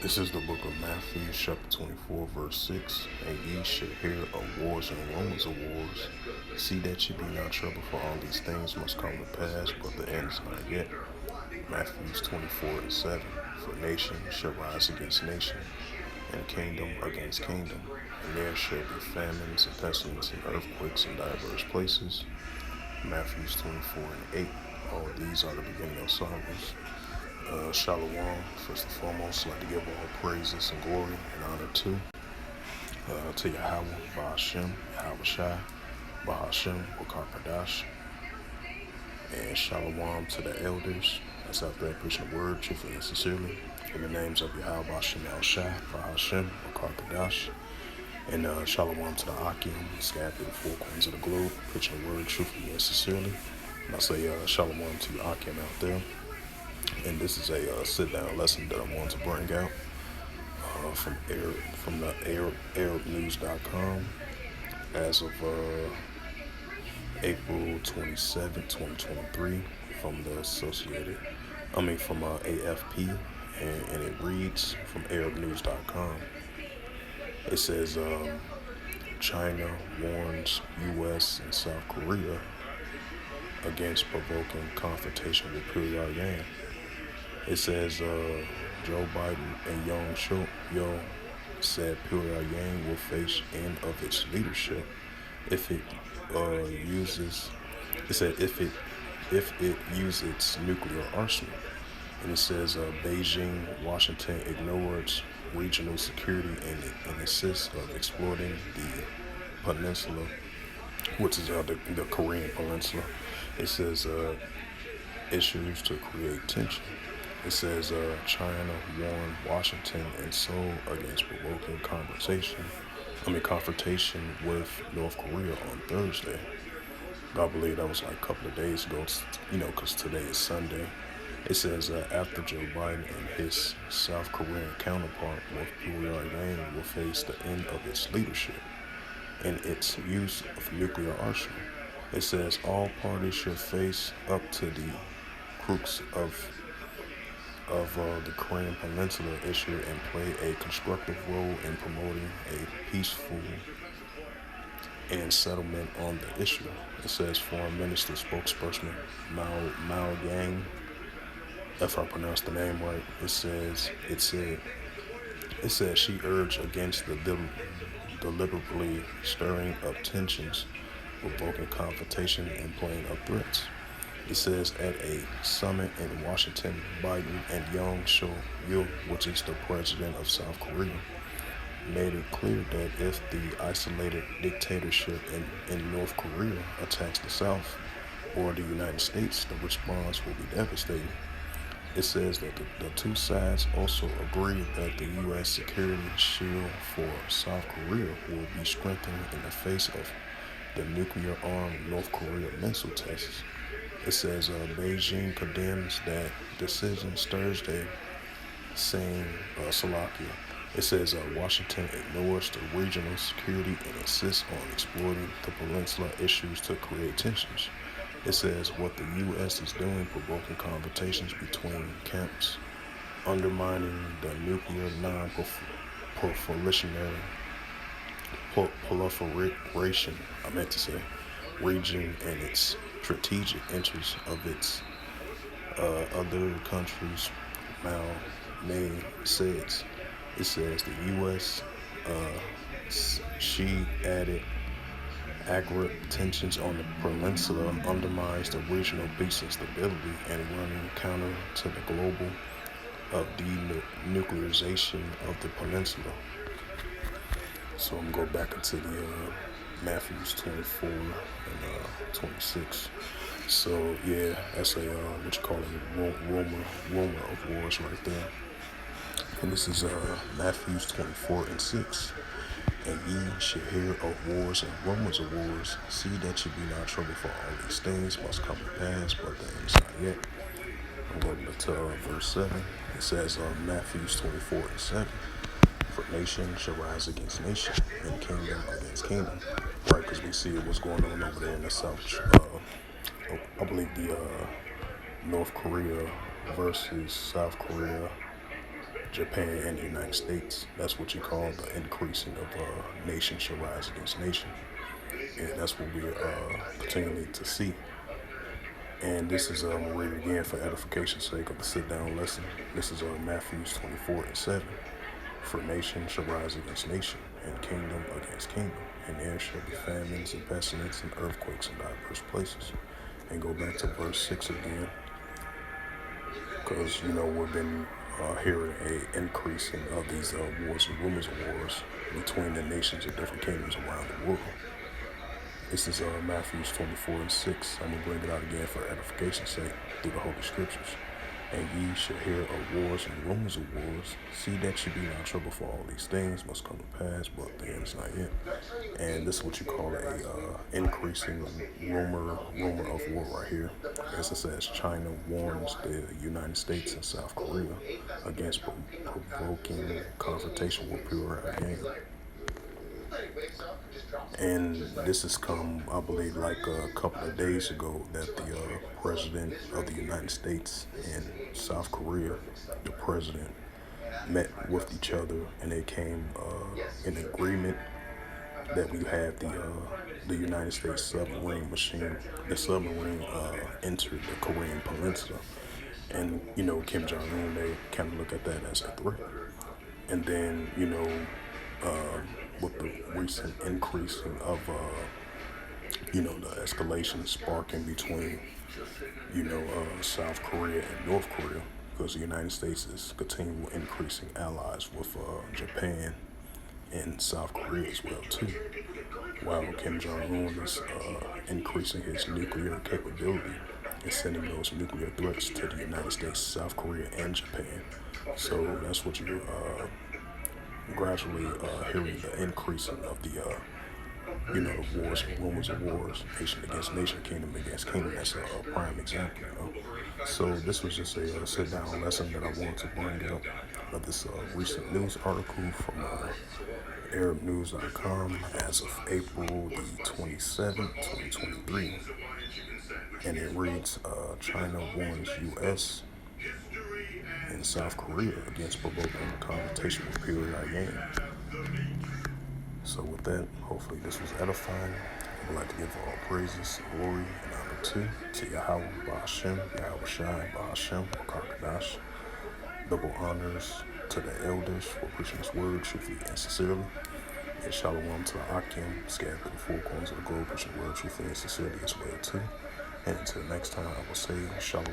This is the book of Matthew, chapter 24, verse 6. And ye shall hear of wars and rumors of wars. See that ye be not troubled, for all these things must come to pass, but the end is not yet. Matthew 24 and 7. For nation shall rise against nation, and kingdom against kingdom. And there shall be famines and pestilence and earthquakes in divers places. Matthew 24 and 8. All these are the beginning of sorrows. Shalom. First and foremost, I'd like to give all praises and glory and honor to Yahweh, Bahashem, Yahweh Shai, Bahashem, Wakar and Shalom to the elders. That's out there preaching the word truthfully and sincerely. In the names of Yahweh, Bahashem, Yahweh Shai, Bahashem, Wakar and Shalom to the Akim, scattered through the four corners of the globe, preaching the word truthfully and sincerely. And I say Shalom to the Akim out there. And this is a sit-down lesson that I want to bring out from the ArabNews.com as of April 27, 2023, from the from AFP, and it reads from ArabNews.com. It says China warns U.S. and South Korea against provoking confrontation with Pyongyang. It says Joe Biden and Yang said Pyongyang will face end of its leadership if it uses. It said if it uses its nuclear arsenal. And it says Beijing, Washington ignores regional security and insists of exploiting the peninsula, which is the Korean peninsula. It says issues to create tension. It says China warned Washington and Seoul against provoking confrontation with North Korea on Thursday. I believe that was like a couple of days ago, because today is Sunday. It says after Joe Biden and his South Korean counterpart, North Pyongyang, will face the end of its leadership and its use of nuclear arsenal. It says all parties should face up to the crux of the Korean Peninsula issue and play a constructive role in promoting a peaceful and settlement on the issue. It says Foreign Minister spokesperson Mao Yang, if I pronounce the name right, it said she urged against the deliberately stirring up tensions, provoking confrontation, and playing up threats. It says at a summit in Washington, Biden and Yoon Suk-yeol, which is the president of South Korea, made it clear that if the isolated dictatorship in North Korea attacks the South or the United States, the response will be devastating. It says that the two sides also agree that the U.S. security shield for South Korea will be strengthened in the face of the nuclear-armed North Korea missile tests. It says Beijing condemns that decision Thursday, saying Slovakia. It says Washington ignores the regional security and insists on exploiting the peninsula issues to create tensions. It says what the U.S. is doing, provoking confrontations between camps, undermining the nuclear proliferation, region and its strategic interests of its other countries. Mao May says. It says the U.S. She added aggregate tensions on the peninsula undermines the regional peace and stability and running counter to the global of denuclearization of the peninsula. So I'm going to go back into the Matthews 24 and 26. So yeah, that's a rumor of wars right there. And this is Matthews 24 and 6. And ye shall hear of wars and rumors of wars. See that ye be not troubled, for all these things must come to pass, but the end is not yet. I'm going to verse 7. It says Matthews 24 and 7. For nation shall rise against nation, and kingdom against kingdom. Right, because we see what's going on over there in the South. I believe the North Korea versus South Korea Japan and the United States. That's what you call the increasing of nation shall rise against nation. And that's what we're continuing to see. And this is, I'm going to read it again for edification's sake of the sit down lesson. This is Matthew 24:7. For nation shall rise against nation, and kingdom against kingdom, and there shall be famines and pestilence and earthquakes in diverse places. And go back to verse 6 again, because we've been hearing a increasing of these wars and rumors of wars between the nations of different kingdoms around the world. This is Matthew 24:6. I'm going to bring it out again for edification's sake through the Holy Scriptures. And ye shall hear of wars and rumors of wars. See that ye be not troubled, for all these things must come to pass, but the end is not yet. And this is what you call a increasing rumor of war right here. As it says, China warns the United States and South Korea against provoking confrontation with Pyongyang. And this has come, I believe, like a couple of days ago, that the president of the United States and South Korea, the president, met with each other, and they came in agreement that we had the United States submarine machine. The submarine entered the Korean Peninsula, and Kim Jong-un, they kind of look at that as a threat. And then with the recent increasing of the escalation sparking between South Korea and North Korea, because the United States is continuing increasing allies with Japan and South Korea as well too, while Kim Jong-un is increasing his nuclear capability and sending those nuclear threats to the United States, South Korea, and Japan. So that's what you're gradually hearing, the increasing of the the wars and rumors of wars, nation against nation, kingdom against kingdom. That's a prime example. So this was just a sit down lesson that I wanted to bring up of this recent news article from ArabNews.com as of April the 27th, 2023. And it reads, China warns U.S. and South Korea against provoking confrontation with Pyongyang. So with that, hopefully this was edifying. I would like to give all praises, glory, and honor to Yahweh, Ba'ashem, Yahweh Shai, Ba'ashem, Wakakadash. Double honors to the elders for preaching this word truthfully and sincerely. And shalom to the Akim, scattered through the four corners of the globe, preaching the word truthfully and sincerely as well too. And until next time, I will say shalom.